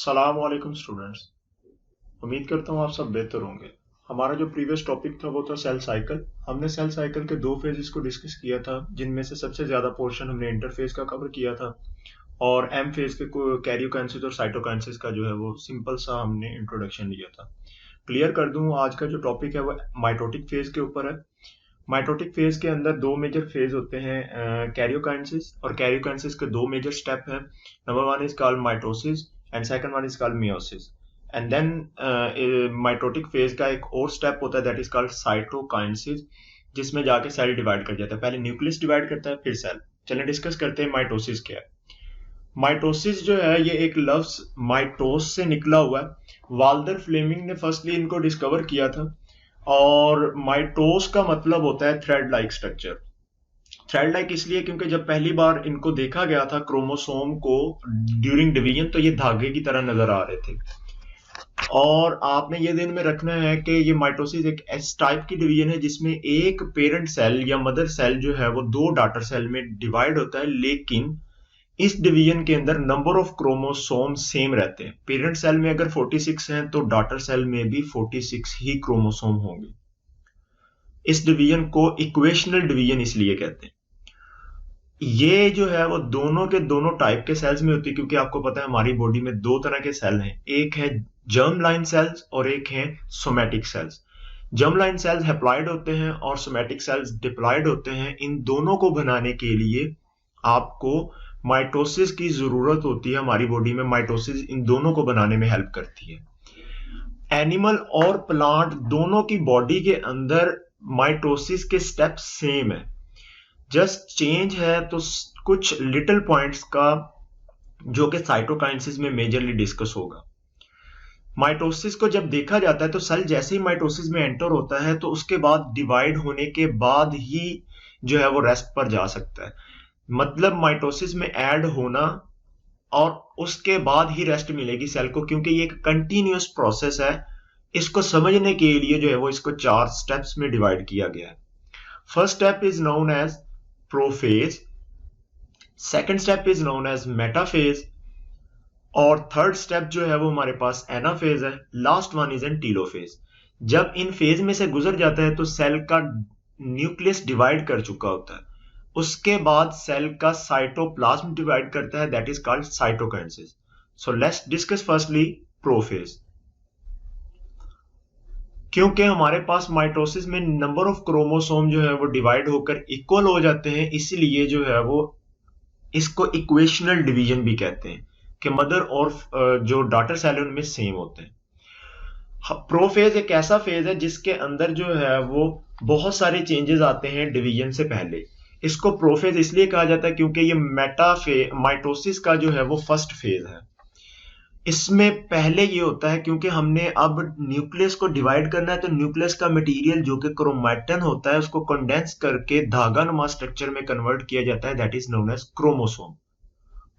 अस्सलाम वालेकुम स्टूडेंट्स। उम्मीद करता हूँ आप सब बेहतर होंगे। हमारा जो प्रीवियस टॉपिक था वो था सेल साइकिल। हमने सेल साइकिल के दो फेजेस को डिस्कस किया था, जिनमें से सबसे ज्यादा पोर्शन हमने इंटरफेज का कवर किया था और एम फेज के कैरियोकाइनेसिस और साइटोकाइनेसिस का जो है वो सिंपल सा हमने इंट्रोडक्शन लिया था। क्लियर कर दूं, आज का जो टॉपिक है वो माइटोटिक फेज के ऊपर है। माइटोटिक फेज के अंदर दो मेजर फेज होते हैं, कैरियोकाइनेसिस, और कैरियोकाइनेसिस के दो मेजर स्टेप हैं। Number one is called mitosis and second one is called meiosis. And then mitotic phase का एक और स्टेप होता है दैट इज कॉल्ड साइटोकाइनेसिस, जिसमें जाके सेल डिवाइड कर जाता है। पहले न्यूक्लियस डिवाइड करता है फिर सेल। चलिए डिस्कस करते हैं माइटोसिस क्या है। माइटोसिस जो है ये एक लफ्ज माइटोस से निकला हुआ है। वाल्डर फ्लेमिंग ने फर्स्टली इनको डिस्कवर किया था। और माइटोस का मतलब होता है thread like structure. Thread like इसलिए क्योंकि जब पहली बार इनको देखा गया था क्रोमोसोम को ड्यूरिंग डिवीजन, तो ये धागे की तरह नजर आ रहे थे। और आपने ये ध्यान में रखना है कि ये माइटोसिस एक एस टाइप की डिवीजन है, जिसमें एक पेरेंट सेल या मदर सेल जो है वो दो डॉटर सेल में डिवाइड होता है, लेकिन इस डिवीजन के अंदर नंबर ऑफ क्रोमोसोम सेम रहते हैं। पेरेंट सेल में अगर 46 हैं तो डॉटर सेल में भी 46 ही क्रोमोसोम होंगे। इस डिवीजन को इक्वेशनल डिवीजन इसलिए कहते हैं। ये जो है वो दोनों के दोनों टाइप के सेल्स में होती है, क्योंकि आपको पता है हमारी बॉडी में दो तरह के सेल हैं, एक है जर्म लाइन सेल्स और एक है somatic cells. Germ line cells haploid होते हैं और सोमैटिक सेल्स डिप्लॉइड होते हैं। इन दोनों को बनाने के लिए आपको माइटोसिस की जरूरत होती है। हमारी बॉडी में माइटोसिस इन दोनों को बनाने में हेल्प करती है। एनिमल और प्लांट दोनों की बॉडी के अंदर माइटोसिस के स्टेप सेम है, जस्ट चेंज है तो कुछ लिटिल पॉइंट्स का, जो कि साइटोकाइनेसिस में मेजरली डिस्कस होगा। माइटोसिस को जब देखा जाता है तो सेल जैसे ही माइटोसिस में एंटर होता है तो उसके बाद डिवाइड होने के बाद ही जो है वो रेस्ट पर जा सकता है। मतलब माइटोसिस में ऐड होना और उसके बाद ही रेस्ट मिलेगी सेल को, क्योंकि ये एक कंटिन्यूअस प्रोसेस है। इसको समझने के लिए जो है वो इसको चार स्टेप्स में डिवाइड किया गया है। First step is known as prophase, second step is known as metaphase, और थर्ड स्टेप जो है वो हमारे पास एनाफेज है। Last one is an telophase. जब इन फेज में से गुजर जाता है तो सेल का न्यूक्लियस डिवाइड कर चुका होता है। उसके बाद सेल का साइटोप्लाज्म डिवाइड करता है, that is called cytokinesis. So let's discuss firstly prophase. क्योंकि हमारे पास माइटोसिस में नंबर ऑफ क्रोमोसोम जो है वो डिवाइड होकर इक्वल हो जाते हैं, इसलिए जो है वो इसको इक्वेशनल डिवीजन भी कहते हैं कि मदर और जो डॉटर सेल उनमें सेम होते हैं। प्रोफेज एक ऐसा फेज है जिसके अंदर जो है वो बहुत सारे चेंजेस आते हैं डिवीजन से पहले। इसको प्रोफेज इसलिए कहा जाता है क्योंकि ये माइटोसिस का जो है वो फर्स्ट फेज है। इसमें पहले ये होता है क्योंकि हमने अब न्यूक्लियस को डिवाइड करना है, तो न्यूक्लियस का मटेरियल जो कि क्रोमैटिन होता है उसको कंडेंस करके धागा नुमा स्ट्रक्चर में कन्वर्ट किया जाता है, that is known as chromosome.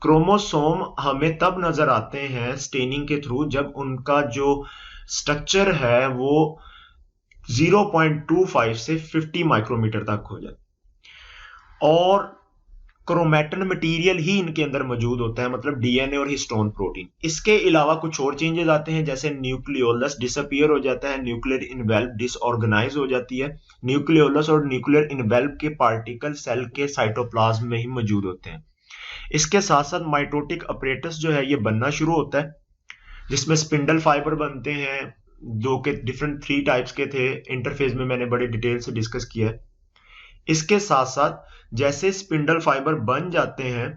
Chromosome हमें तब नजर आते हैं स्टेनिंग के थ्रू जब उनका जो स्ट्रक्चर है वो 0.25 से 50 माइक्रोमीटर तक हो जाए, और क्रोमैटिन मटेरियल ही इनके अंदर मौजूद होता है, मतलब डीएनए और हिस्टोन प्रोटीन। इसके अलावा कुछ और चेंजेस आते हैं, जैसे न्यूक्लियोलस डिसअपीयर हो जाता है, न्यूक्लियर इनवेल्व डिसऑर्गेनाइज हो जाती है। न्यूक्लियोलस और न्यूक्लियर इनवेल्व के पार्टिकल सेल के साइटोप्लाज्म में ही मौजूद होते हैं। इसके साथ साथ माइटोटिक अपरेटस जो है ये बनना शुरू होता है, जिसमें स्पिंडल फाइबर बनते हैं, जो कि डिफरेंट 3 टाइप्स के थे। इंटरफेज में मैंने बड़े डिटेल से डिस्कस किया है। इसके साथ साथ जैसे स्पिंडल फाइबर बन जाते हैं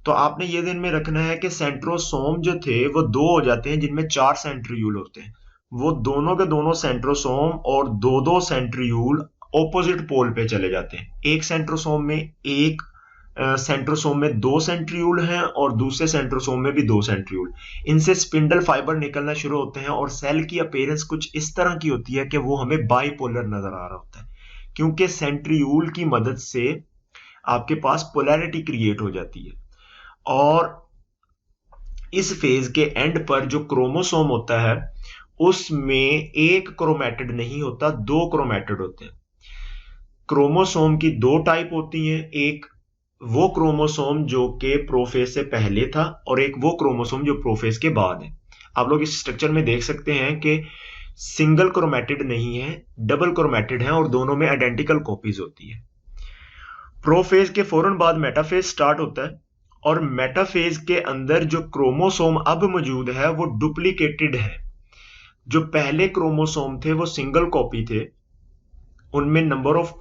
तो आपने ये ध्यान में रखना है कि सेंट्रोसोम जो थे वो दो हो जाते हैं, जिनमें 4 सेंट्रियूल होते हैं। वो दोनों के दोनों सेंट्रोसोम और दो दो सेंट्रियूल ऑपोजिट पोल पे चले जाते हैं। एक सेंट्रोसोम में 2 सेंट्रियूल हैं और दूसरे सेंट्रोसोम में भी 2 सेंट्रियूल। इनसे स्पिंडल फाइबर निकलना शुरू होते हैं और सेल की अपीयरेंस कुछ इस तरह की होती है कि वो हमें बाइपोलर नजर आ रहा होता है, क्योंकि सेंट्रियूल की मदद से आपके पास पोलैरिटी क्रिएट हो जाती है। और इस फेज के एंड पर जो क्रोमोसोम होता है उसमें एक क्रोमैटिड नहीं होता, 2 क्रोमैटिड होते हैं। क्रोमोसोम की 2 टाइप होती हैं, एक वो क्रोमोसोम जो कि प्रोफेज से पहले था और एक वो क्रोमोसोम जो प्रोफेज के बाद है। आप लोग इस स्ट्रक्चर में देख सकते हैं कि सिंगल क्रोमेटिड नहीं है, डबल क्रोमेटिड है और दोनों में आइडेंटिकल कॉपीज होती है। प्रोफेज के फौरन बाद मेटाफेज स्टार्ट होता है और मेटाफेज के अंदर जो क्रोमोसोम अब मौजूद है वो डुप्लीकेटेड है। जो पहले क्रोमोसोम थे वो सिंगल कॉपी थे, उनमें नंबर ऑफ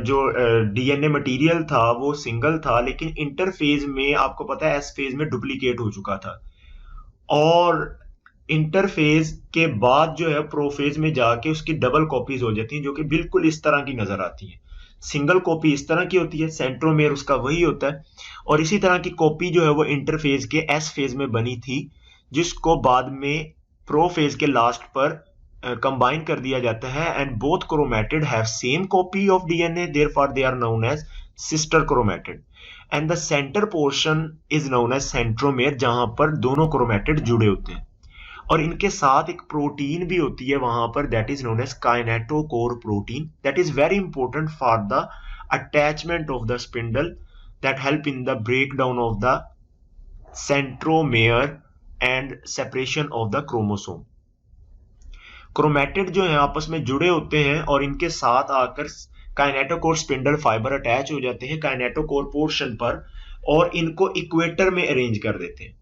जो डीएनए मटेरियल था वो सिंगल था, लेकिन इंटरफेज में आपको पता है एस फेज में डुप्लीकेट हो चुका था। और इंटरफेज के बाद जो है प्रोफेज में जाके उसकी डबल कॉपीज हो जाती हैं, जो कि बिल्कुल इस तरह की नजर आती हैं। सिंगल कॉपी इस तरह की होती है, सेंट्रोमेयर उसका वही होता है, और इसी तरह की कॉपी जो है वो इंटरफेज के एस फेज में बनी थी, जिसको बाद में प्रोफेज के लास्ट पर कंबाइन कर दिया जाता है। And both chromatid have same copy of DNA, therefore they are known as sister chromatid. And the centre portion is known as centromere, जहां पर दोनों क्रोमेटिड जुड़े होते हैं। और इनके साथ एक प्रोटीन भी होती है वहां पर, that is known as kinetochore protein, that is very important for the attachment of the spindle, that help in the break down of the centromere and separation of the chromosome. Chromatid जो है आपस में जुड़े होते हैं और इनके साथ आकर काइनेटोकोर स्पिंडल फाइबर अटैच हो जाते हैं काइनेटोकोर पोर्शन पर, और इनको इक्वेटर में अरेंज कर देते हैं।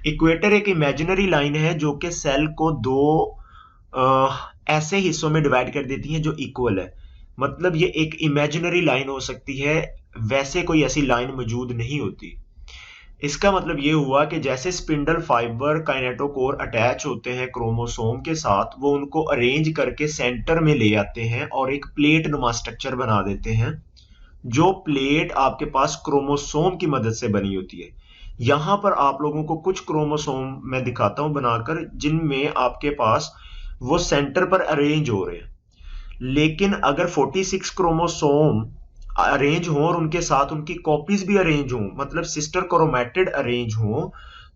इक्वेटर एक इमेजिनरी लाइन है जो कि सेल को दो ऐसे हिस्सों में डिवाइड कर देती है जो इक्वल है। मतलब ये एक इमेजिनरी लाइन हो सकती है, वैसे कोई ऐसी लाइन मौजूद नहीं होती। इसका मतलब ये हुआ कि जैसे स्पिंडल फाइबर काइनेटोकोर अटैच होते हैं क्रोमोसोम के साथ, वो उनको अरेंज करके सेंटर में ले आते हैं और एक प्लेट नुमा स्ट्रक्चर बना देते हैं, जो प्लेट आपके पास क्रोमोसोम की मदद से बनी होती है। यहां पर आप लोगों को कुछ क्रोमोसोम मैं दिखाता हूं बनाकर, जिनमें आपके पास वो सेंटर पर अरेंज हो रहे हैं। लेकिन अगर 46 क्रोमोसोम अरेंज हो और उनके साथ उनकी कॉपीज भी अरेंज हो, मतलब सिस्टर क्रोमेटिड अरेंज हो,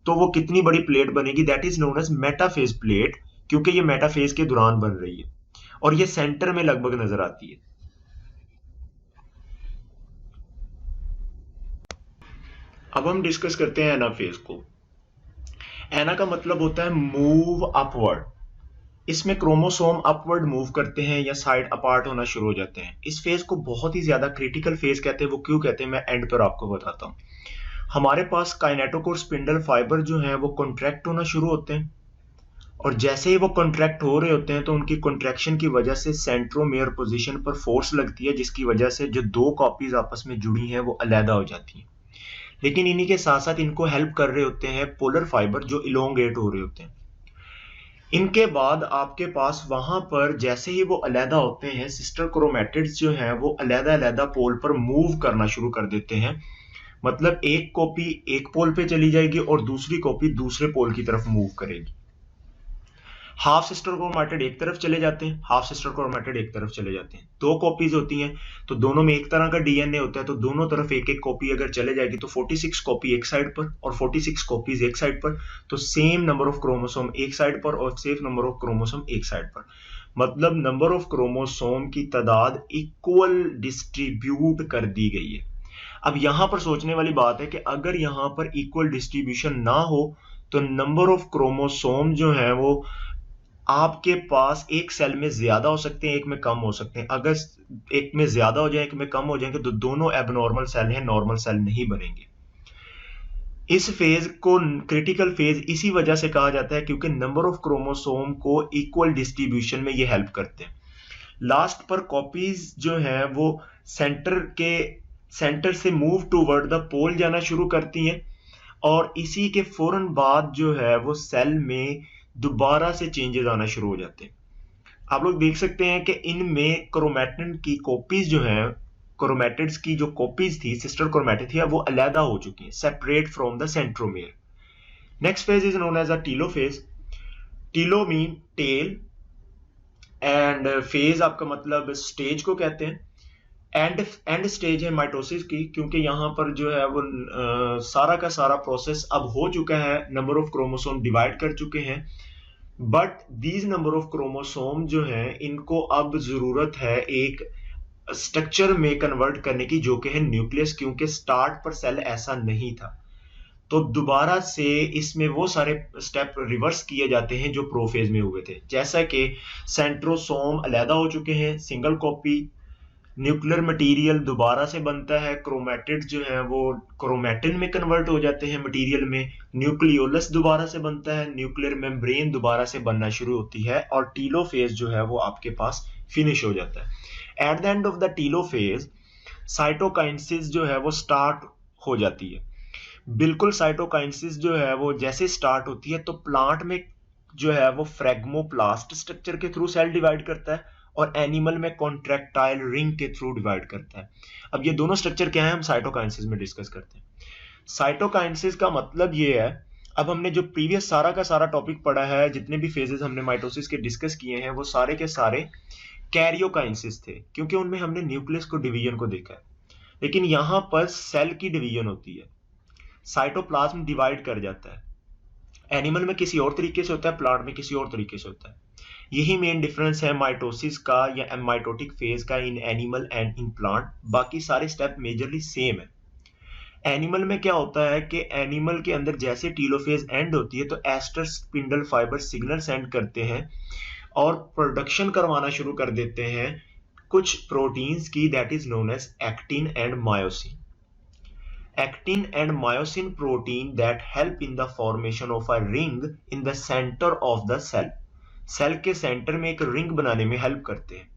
तो वो कितनी बड़ी प्लेट बनेगी, that is known as metaphase plate, क्योंकि ये मेटाफेज के दौरान बन रही है और ये सेंटर में लगभग नजर आती है। अब हम डिस्कस करते हैं एनाफेज को। एना का मतलब होता है मूव अपवर्ड। इसमें क्रोमोसोम अपवर्ड मूव करते हैं या साइड अपार्ट होना शुरू हो जाते हैं। इस फेज को बहुत ही ज्यादा क्रिटिकल फेज कहते हैं। वो क्यों कहते हैं मैं एंड पर आपको बताता हूँ। हमारे पास काइनेटोकोर स्पिंडल फाइबर जो है वो कॉन्ट्रैक्ट होना शुरू होते हैं, और जैसे ही वो कॉन्ट्रैक्ट हो रहे होते हैं तो उनकी कॉन्ट्रैक्शन की वजह से सेंट्रोमेयर पोजीशन पर फोर्स लगती है, जिसकी वजह से जो दो कॉपीज आपस में जुड़ी हैं वो अलहदा हो जाती हैं। लेकिन इन्हीं के साथ साथ इनको हेल्प कर रहे होते हैं पोलर फाइबर जो इलोंगेट हो रहे होते हैं। इनके बाद आपके पास वहां पर जैसे ही वो अलहदा होते हैं, सिस्टर क्रोमेटिड्स जो हैं वो अलहदा अलहदा पोल पर मूव करना शुरू कर देते हैं। मतलब एक कॉपी एक पोल पे चली जाएगी और दूसरी कॉपी दूसरे पोल की तरफ मूव करेगी। हाफ सिस्टर क्रोमेटिड एक तरफ चले जाते हैं, हाफ सिस्टर क्रोमेटिड एक तरफ चले जाते हैं। दो कॉपीज होती हैं तो दोनों में एक तरह का डीएनए होता है, तो दोनों तरफ एक एक कॉपी अगर चले जाएगी तो 46 कॉपी एक साइड पर और 46 कॉपीज एक साइड पर, तो सेम नंबर ऑफ क्रोमोसोम एक साइड पर और सेम नंबर ऑफ क्रोमोसोम एक साइड पर। मतलब नंबर ऑफ क्रोमोसोम की तादाद इक्वल डिस्ट्रीब्यूट कर दी गई है। अब यहां पर सोचने वाली बात है कि अगर यहां पर इक्वल डिस्ट्रीब्यूशन ना हो तो नंबर ऑफ क्रोमोसोम जो है वो आपके पास एक सेल में ज्यादा हो सकते हैं, एक में कम हो सकते हैं। अगर एक में ज्यादा हो जाए एक में कम हो जाएंगे तो दोनों एबनॉर्मल सेल हैं, नॉर्मल सेल नहीं बनेंगे। इस फेज को क्रिटिकल फेज इसी वजह से कहा जाता है क्योंकि नंबर ऑफ क्रोमोसोम को इक्वल डिस्ट्रीब्यूशन में ये हेल्प करते हैं। लास्ट पर कॉपीज जो है वो सेंटर से मूव टूवर्ड द पोल जाना शुरू करती हैं, और इसी के फौरन बाद जो है वो सेल में दोबारा से चेंजेस आना शुरू हो जाते हैं। आप लोग देख सकते हैं कि इनमें क्रोमेटिन की कॉपीज जो है, क्रोमेटिड्स की जो कॉपीज थी, सिस्टर क्रोमेटिड थी, वो अलहदा हो चुकी हैं, separate from the centromere. Next phase is known as a telophase. Telo mean tail, and phase आपका मतलब स्टेज को कहते हैं। एंड स्टेज है माइटोसिस की, क्योंकि यहाँ पर जो है वो सारा का सारा प्रोसेस अब हो चुका है, नंबर ऑफ क्रोमोसोम डिवाइड कर चुके हैं, but these number of chromosome जो है इनको अब जरूरत है एक स्ट्रक्चर में कन्वर्ट करने की, जो कि है न्यूक्लियस, क्योंकि स्टार्ट पर सेल ऐसा नहीं था। तो दोबारा से इसमें वो सारे स्टेप रिवर्स किए जाते हैं जो प्रोफेज में हुए थे, जैसा कि सेंट्रोसोम अलहदा हो चुके हैं, सिंगल कॉपी, न्यूक्लियर मटेरियल दोबारा से बनता है, क्रोमेटिड जो है वो क्रोमेटिन में कन्वर्ट हो जाते हैं मटेरियल में, न्यूक्लियोलस दोबारा से बनता है, न्यूक्लियर मेम्ब्रेन दोबारा से बनना शुरू होती है और टीलोफेज जो है वो आपके पास फिनिश हो जाता है। At the end of the telophase cytokinesis जो है वो स्टार्ट हो जाती है। बिल्कुल साइटोकाइनेसिस जो है वो जैसे स्टार्ट होती है तो प्लांट में जो है वो फ्रेगमोप्लास्ट स्ट्रक्चर के थ्रू सेल डिवाइड करता है और एनिमल में कॉन्ट्रैक्टाइल रिंग के थ्रू डिवाइड करता है। अब ये दोनों स्ट्रक्चर क्या है हम साइटोकाइनेसिस में डिस्कस करते हैं। साइटोकाइनेसिस का मतलब ये है, अब हमने जो प्रीवियस सारा का सारा टॉपिक पढ़ा है, जितने भी फेजेस हमने माइटोसिस के डिस्कस किए हैं वो सारे के सारे कैरियोकाइनेसिस थे, क्योंकि उनमें हमने न्यूक्लियस को डिवीजन को देखा है। लेकिन यहाँ पर सेल की डिवीजन होती है, साइटोप्लाज्म डिवाइड कर जाता है। एनिमल में किसी और तरीके से होता है, प्लांट में किसी और तरीके से होता है। यही मेन डिफरेंस है माइटोसिस का या एमाइटोटिक फेज का in animal and in plant. बाकी सारे स्टेप मेजरली सेम है। एनिमल में क्या होता है कि एनिमल के अंदर जैसे टीलोफेज एंड होती है तो aster spindle fibre signal send करते हैं और प्रोडक्शन करवाना शुरू कर देते हैं कुछ प्रोटीन्स की, that is known as actin and myosin. Actin and myosin protein that help in the formation of a ring in the center of the cell. Cell के सेंटर में एक रिंग बनाने में हेल्प करते हैं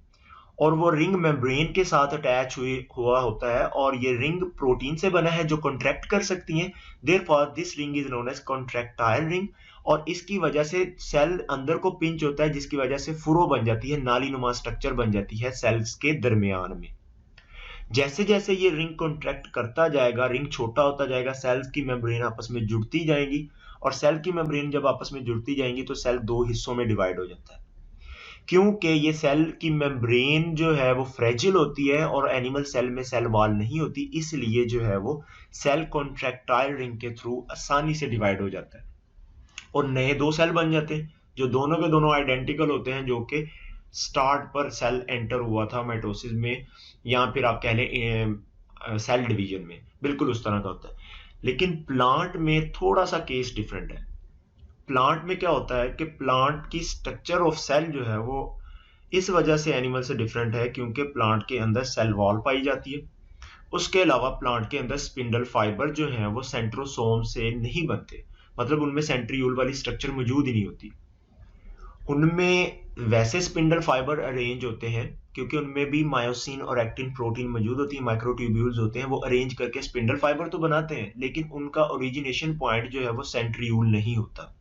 और वो रिंग मेम्ब्रेन के साथ अटैच हुआ होता है और ये रिंग प्रोटीन से बना है जो कॉन्ट्रैक्ट कर सकती हैं। Therefore this ring is known as contractile ring और इसकी वजह से सेल अंदर को पिंच होता है, जिसकी वजह से फुरो बन जाती है, नाली नुमा स्ट्रक्चर बन जाती है सेल्स के दरमियान में। जैसे जैसे ये रिंग कॉन्ट्रैक्ट करता जाएगा, रिंग छोटा होता जाएगा, सेल्स की मेम्ब्रेन आपस में जुड़ती जाएंगी और सेल की मेम्ब्रेन जब आपस में जुड़ती जाएंगी तो सेल दो हिस्सों में डिवाइड हो जाता है। क्योंकि ये सेल की मेम्ब्रेन जो है वो फ्रेजिल होती है और एनिमल सेल में सेल वॉल नहीं होती, इसलिए जो है वो सेल कॉन्ट्रैक्टाइल रिंग के थ्रू आसानी से डिवाइड हो जाता है और नए दो सेल बन जाते हैं जो दोनों के दोनों आइडेंटिकल होते हैं, जो कि स्टार्ट पर सेल एंटर हुआ था माइटोसिस में या फिर आप कह लें सेल डिवीजन में, बिल्कुल उस तरह का होता है। लेकिन प्लांट में थोड़ा सा केस डिफरेंट है। प्लांट में क्या होता है कि प्लांट की स्ट्रक्चर ऑफ सेल जो है वो इस वजह से एनिमल से डिफरेंट है क्योंकि प्लांट के अंदर सेल वॉल पाई जाती है। उसके अलावा प्लांट के अंदर स्पिंडल फाइबर जो है वो सेंट्रोसोम से नहीं बनते, मतलब उनमें सेंट्रियोल वाली स्ट्रक्चर मौजूद ही नहीं होती। उनमें वैसे स्पिंडल फाइबर अरेंज होते हैं क्योंकि उनमें भी मायोसिन और एक्टिन प्रोटीन मौजूद होती है, माइक्रोट्यूब्यूल्स होते हैं, वो अरेंज करके स्पिंडल फाइबर तो बनाते हैं, लेकिन उनका ओरिजिनेशन पॉइंट जो है वो सेंट्रियोल नहीं होता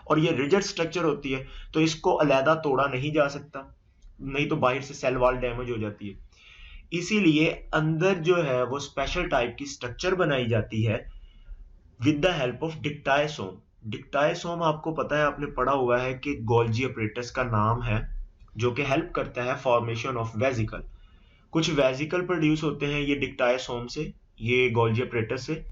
और ये रिजिड स्ट्रक्चर होती है, तो इसको अलहदा तोड़ा नहीं जा सकता, नहीं तो बाहर से सेल वॉल डैमेज हो जाती है। इसीलिए अंदर जो है वो स्पेशल टाइप की स्ट्रक्चर बनाई जाती है विद द हेल्प ऑफ डिक्टाइसोम। डिक्टाइसोम आपको पता है, आपने पढ़ा हुआ है कि गोल्जी अपरेटस का नाम है जो कि हेल्प करता है फॉर्मेशन ऑफ वेजिकल। कुछ वेजिकल प्रोड्यूस होते हैं ये डिक्टाइसोम से, ये गोल्जी अपरेटस से,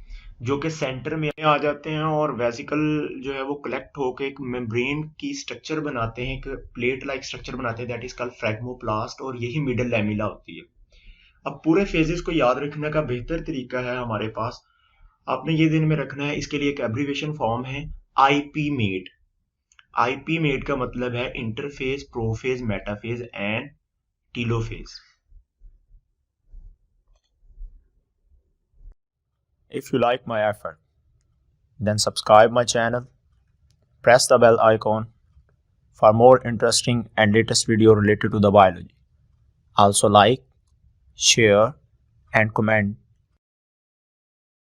जो कि सेंटर में आ जाते हैं और वेजिकल जो है वो कलेक्ट होकर एक मेम्ब्रेन की स्ट्रक्चर बनाते हैं, एक प्लेट लाइक स्ट्रक्चर बनाते हैं, दैट इज कॉल्ड फ्रेगमोप्लास्ट, और यही मिडल लैमिला होती है। अब पूरे फेजेस को याद रखने का बेहतर तरीका है हमारे पास, आपने ये दिन में रखना है, इसके लिए एक एब्रीविएशन फॉर्म है आईपी मेड। आईपी मेड का मतलब है interphase, prophase, metaphase and telophase. If you like my effort, then subscribe my channel, press the bell icon for more interesting and latest video related to the biology. Also like, share and comment